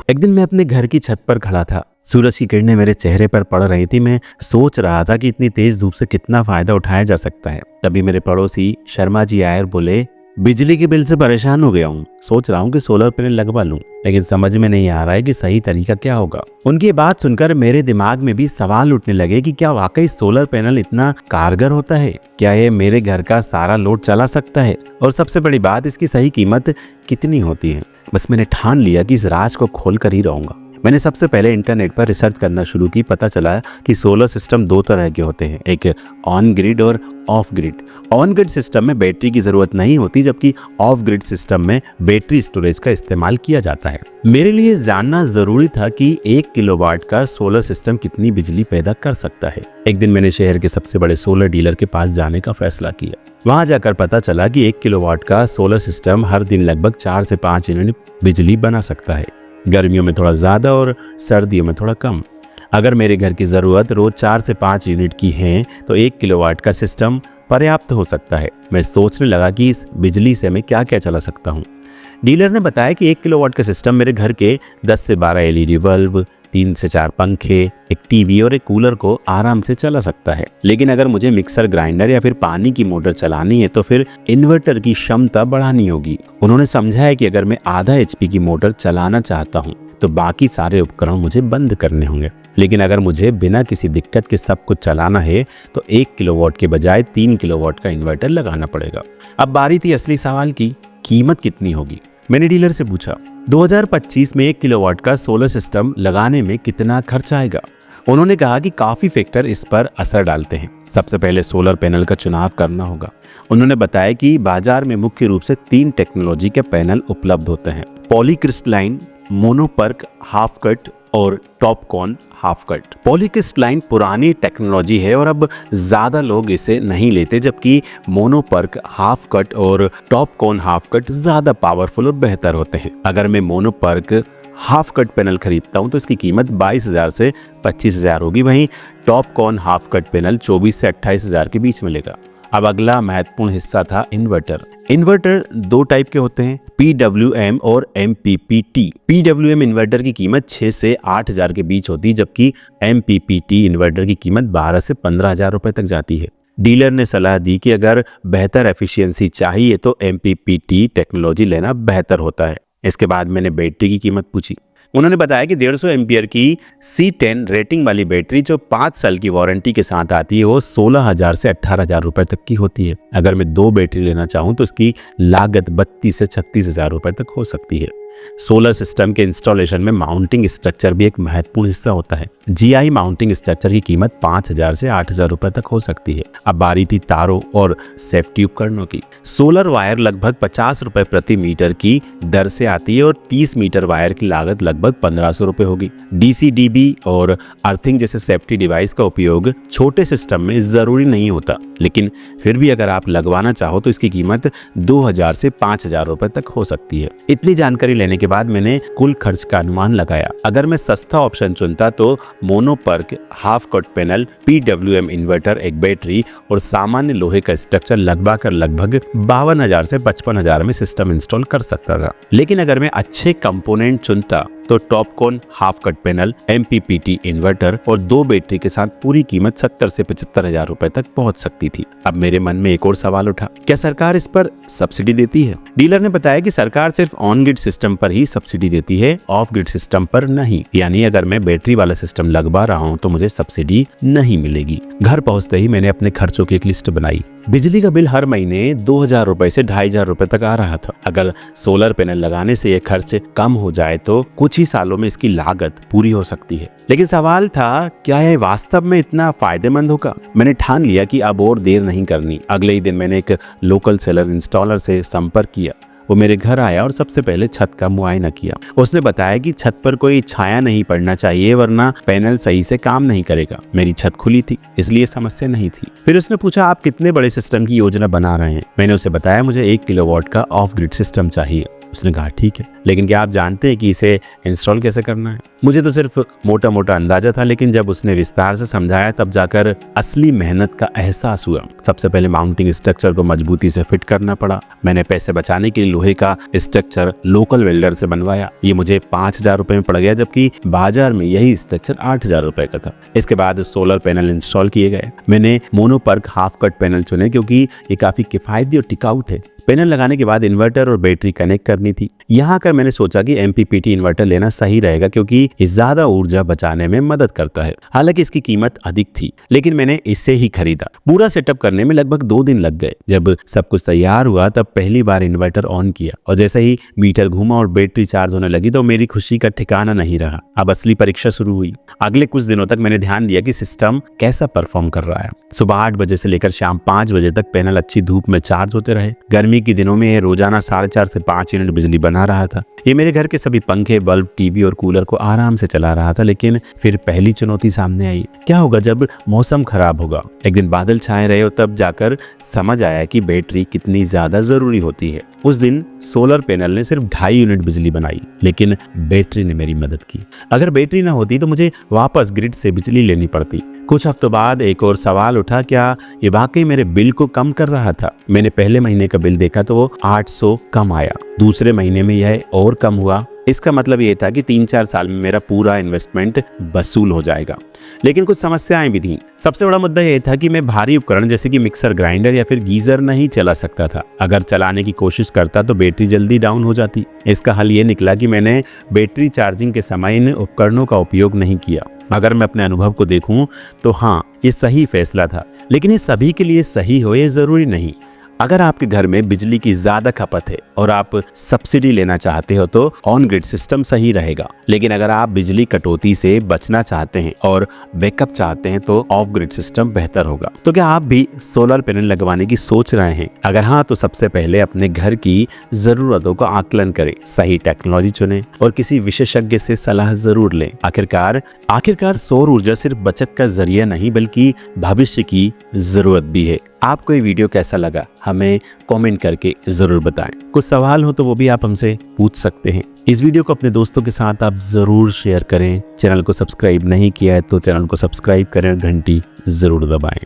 एक दिन मैं अपने घर की छत पर खड़ा था। सूरज की किरणें मेरे चेहरे पर पड़ रही थी। मैं सोच रहा था कि इतनी तेज धूप से कितना फायदा उठाया जा सकता है। तभी मेरे पड़ोसी शर्मा जी आए और बोले, बिजली के बिल से परेशान हो गया हूँ, सोच रहा हूँ कि सोलर पैनल लगवा लूं, लेकिन समझ में नहीं आ रहा है कि सही तरीका क्या होगा। उनकी बात सुनकर मेरे दिमाग में भी सवाल उठने लगे कि क्या वाकई सोलर पैनल इतना कारगर होता है? क्या ये मेरे घर का सारा लोड चला सकता है? और सबसे बड़ी बात, इसकी सही कीमत कितनी होती है? बस मैंने ठान लिया कि इस राज को खोल कर ही रहूंगा। मैंने सबसे पहले इंटरनेट पर रिसर्च करना शुरू की। पता चला कि सोलर सिस्टम दो तरह के होते हैं, एक ऑन ग्रिड और of grid. On grid system में बैटरी की जरूरत नहीं होती, जबकि ऑफ ग्रिड सिस्टम में बैटरी स्टोरेज का इस्तेमाल किया जाता है। मेरे लिए जानना जरूरी था कि 1 किलोवाट का सोलर सिस्टम कितनी बिजली पैदा कर सकता है। एक दिन मैंने शहर के सबसे बड़े सोलर डीलर के पास जाने का फैसला किया। वहां जाकर पता चला कि 1 किलोवाट का सोलर सिस्टम हर दिन लगभग 4 से 5 यूनिट बिजली बना सकता है। गर्मियों में थोड़ा ज़्यादा और सर्दियों में थोड़ा कम। अगर मेरे घर की ज़रूरत रोज़ 4 से 5 यूनिट की है तो 1 किलोवाट का सिस्टम पर्याप्त हो सकता है। मैं सोचने लगा कि इस बिजली से मैं क्या क्या चला सकता हूँ। डीलर ने बताया कि 1 किलोवाट का सिस्टम मेरे घर के 10 से 12 एलईडी बल्ब, 3 से 4 पंखे, एक टीवी और एक कूलर को आराम से चला सकता है। लेकिन अगर मुझे मिक्सर ग्राइंडर या फिर पानी की मोटर चलानी है तो फिर इन्वर्टर की क्षमता बढ़ानी होगी। उन्होंने समझाया कि अगर मैं आधा एचपी की मोटर चलाना चाहता हूँ तो बाकी सारे उपकरण मुझे बंद करने होंगे। लेकिन अगर मुझे बिना किसी दिक्कत के सब कुछ चलाना है तो 1 किलोवाट के बजाय 3 किलोवाट का इन्वर्टर लगाना पड़ेगा। अब बारी थी असली सवाल की, कीमत कितनी होगी? मैंने डीलर से पूछा, 2025 में 1 किलोवाट का सोलर सिस्टम लगाने में कितना खर्च आएगा? उन्होंने कहा कि काफ़ी फैक्टर इस पर असर डालते हैं। सबसे पहले सोलर पैनल का चुनाव करना होगा। उन्होंने बताया कि बाजार में मुख्य रूप से 3 टेक्नोलॉजी के पैनल उपलब्ध होते हैं, पॉलीक्रिस्टलाइन, मोनोपर्क हाफ कट और टॉपकॉन हाफ कट। पॉलीक्रिस्टलाइन पुरानी टेक्नोलॉजी है और अब ज़्यादा लोग इसे नहीं लेते, जबकि मोनोपर्क हाफ कट और टॉपकॉन हाफ कट ज़्यादा पावरफुल और बेहतर होते हैं। अगर मैं मोनोपर्क हाफ कट पैनल खरीदता हूं तो इसकी कीमत 22,000 से 25,000 होगी। वहीं टॉपकॉन हाफ कट पैनल 24 से 28,000 के बीच मिलेगा। अब अगला महत्वपूर्ण हिस्सा था इन्वर्टर। इन्वर्टर 2 टाइप के होते हैं, PWM और MPPT। PWM इन्वर्टर की कीमत 6 से 8,000 के बीच होती है, जबकि MPPT इन्वर्टर की कीमत 12 से 15,000 रुपए तक जाती है। डीलर ने सलाह दी कि अगर बेहतर एफिशिएंसी चाहिए तो MPPT टेक्नोलॉजी लेना बेहतर होता है। इसके बाद मैंने बैटरी की कीमत पूछी। उन्होंने बताया कि 150 एम्पियर की C10 रेटिंग वाली बैटरी जो 5 साल की वारंटी के साथ आती है वो 16,000 से 18,000 रुपए तक की होती है। अगर मैं 2 बैटरी लेना चाहूँ तो इसकी लागत 32 से 36,000 रुपए तक हो सकती है। सोलर सिस्टम के इंस्टॉलेशन में माउंटिंग स्ट्रक्चर भी एक महत्वपूर्ण हिस्सा होता है। GI माउंटिंग स्ट्रक्चर की कीमत 5,000 से 8,000 रुपए तक हो सकती है। अब बारी थी तारों और सेफ्टी उपकरणों की। सोलर वायर लगभग 50 रुपए प्रति मीटर की दर से आती है और 30 मीटर वायर की लागत लगभग 1,500 रुपए होगी। DCDB और अर्थिंग जैसे सेफ्टी डिवाइस का उपयोग छोटे सिस्टम में जरूरी नहीं होता, लेकिन फिर भी अगर आप लगवाना चाहो तो इसकी कीमत 2,000 से 5,000 रुपए तक हो सकती है। इतनी जानकारी लेने के बाद मैंने कुल खर्च का अनुमान लगाया। अगर मैं सस्ता ऑप्शन चुनता तो mono PERC half cut panel, PWM inverter, एक बैटरी और सामान्य लोहे का स्ट्रक्चर लगभग 52,000 से 55,000 में सिस्टम इंस्टॉल कर सकता था। लेकिन अगर मैं अच्छे कंपोनेंट चुनता तो Topcon half cut panel, MPPT inverter और 2 बैटरी के साथ पूरी कीमत 70 से 75,000 रुपए तक पहुंच सकती थी। अब मेरे मन में एक और सवाल उठा, क्या सरकार इस पर सब्सिडी देती है? डीलर ने बताया कि सरकार सिर्फ ऑन ग्रिड सिस्टम पर ही सब्सिडी देती है, ऑफ ग्रिड सिस्टम पर नहीं। यानी अगर मैं बैटरी वाला सिस्टम लगवा रहा हूँ तो मुझे सब्सिडी नहीं मिलेगी। घर पहुंचते ही मैंने अपने खर्चों की एक लिस्ट बनाई। बिजली का बिल हर महीने 2,000 रुपए से 2,500 रुपए तक आ रहा था। अगर सोलर पैनल लगाने से ये खर्च कम हो जाए तो कुछ ही सालों में इसकी लागत पूरी हो सकती है। लेकिन सवाल था, क्या यह वास्तव में इतना फायदेमंद होगा? मैंने ठान लिया कि अब और देर नहीं करनी। अगले ही दिन मैंने एक लोकल सोलर इंस्टॉलर से संपर्क किया। वो मेरे घर आया और सबसे पहले छत का मुआयना किया। उसने बताया कि छत पर कोई छाया नहीं पड़ना चाहिए वरना पैनल सही से काम नहीं करेगा। मेरी छत खुली थी इसलिए समस्या नहीं थी। फिर उसने पूछा, आप कितने बड़े सिस्टम की योजना बना रहे हैं? मैंने उसे बताया मुझे 1 किलोवाट का ऑफ ग्रिड सिस्टम चाहिए। उसने कहा ठीक है, लेकिन क्या आप जानते हैं कि इसे इंस्टॉल कैसे करना है? मुझे तो सिर्फ मोटा मोटा अंदाजा था, लेकिन जब उसने विस्तार से समझाया तब जाकर असली मेहनत का एहसास हुआ। सबसे पहले माउंटिंग स्ट्रक्चर को मजबूती से फिट करना पड़ा। मैंने पैसे बचाने के लिए लोहे का स्ट्रक्चर लोकल वेल्डर से बनवाया। ये मुझे 5,000 रुपए में पड़ गया, जबकि बाजार में यही स्ट्रक्चर 8,000 रुपए का था। इसके बाद सोलर पैनल इंस्टॉल किए गए। मैंने मोनोपर्क हाफ कट पैनल चुने क्योंकि ये काफी किफायती और टिकाऊ थे। पैनल लगाने के बाद इन्वर्टर और बैटरी कनेक्ट करनी थी। यहाँ आकर मैंने सोचा कि MPPT इन्वर्टर लेना सही रहेगा क्योंकि ये ज्यादा ऊर्जा बचाने में मदद करता है। हालांकि इसकी कीमत अधिक थी, लेकिन मैंने इसे ही खरीदा। पूरा सेटअप करने में लगभग 2 दिन लग गए। जब सब कुछ तैयार हुआ तब पहली बार इन्वर्टर ऑन किया और जैसे ही मीटर घूमा और बैटरी चार्ज होने लगी तो मेरी खुशी का ठिकाना नहीं रहा। अब असली परीक्षा शुरू हुई। अगले कुछ दिनों तक मैंने ध्यान दिया कि सिस्टम कैसा परफॉर्म कर रहा है। सुबह 8 बजे से लेकर शाम 5 बजे तक पैनल अच्छी धूप में चार्ज होते रहे। गर्मी के दिनों में रोजाना 4.5 से 5 यूनिट बिजली बना रहा था। ये मेरे घर के सभी पंखे, बल्ब, टीवी और कूलर को आराम से चला रहा था। लेकिन फिर पहली चुनौती सामने आई। क्या होगा जब मौसम खराब होगा? एक दिन बादल छाए रहे और तब जाकर समझ आया कि बैटरी कितनी ज्यादा जरूरी होती है। उस दिन सोलर पैनल ने सिर्फ 2.5 यूनिट बिजली बनाई, लेकिन बैटरी ने मेरी मदद की। अगर बैटरी ना होती तो मुझे वापस ग्रिड से बिजली लेनी पड़ती। कुछ हफ्तों बाद एक और सवाल उठा, क्या ये वाकई मेरे बिल को कम कर रहा था? मैंने पहले महीने का बिल देखा तो वो 800 कम आया। दूसरे महीने में यह और कम हुआ। इसका मतलब ये था कि 3-4 साल में मेरा पूरा इन्वेस्टमेंट वसूल हो जाएगा। लेकिन कुछ समस्याएं भी थीं। सबसे बड़ा मुद्दा यह था कि मैं भारी उपकरण जैसे कि मिक्सर, ग्राइंडर या फिर गीजर नहीं चला सकता था। अगर चलाने की कोशिश करता तो बैटरी जल्दी डाउन हो जाती। इसका हल ये निकला कि मैंने बैटरी चार्जिंग के समय इन उपकरणों का उपयोग नहीं किया। अगर मैं अपने अनुभव को देखूं तो हाँ, ये सही फैसला था। लेकिन ये सभी के लिए सही हो ये जरूरी नहीं। अगर आपके घर में बिजली की ज्यादा खपत है और आप सब्सिडी लेना चाहते हो तो ऑन ग्रिड सिस्टम सही रहेगा। लेकिन अगर आप बिजली कटौती से बचना चाहते हैं और बैकअप चाहते हैं तो ऑफ ग्रिड सिस्टम बेहतर होगा। तो क्या आप भी सोलर पैनल लगवाने की सोच रहे हैं? अगर हाँ, तो सबसे पहले अपने घर की जरूरतों का आकलन करें, सही टेक्नोलॉजी चुनें और किसी विशेषज्ञ से सलाह जरूर लें। आखिरकार सौर ऊर्जा सिर्फ बचत का जरिया नहीं बल्कि भविष्य की जरूरत भी है। आपको ये वीडियो कैसा लगा हमें कमेंट करके जरूर बताएं। कुछ सवाल हो तो वो भी आप हमसे पूछ सकते हैं। इस वीडियो को अपने दोस्तों के साथ आप जरूर शेयर करें। चैनल को सब्सक्राइब नहीं किया है तो चैनल को सब्सक्राइब करें और घंटी जरूर दबाएं।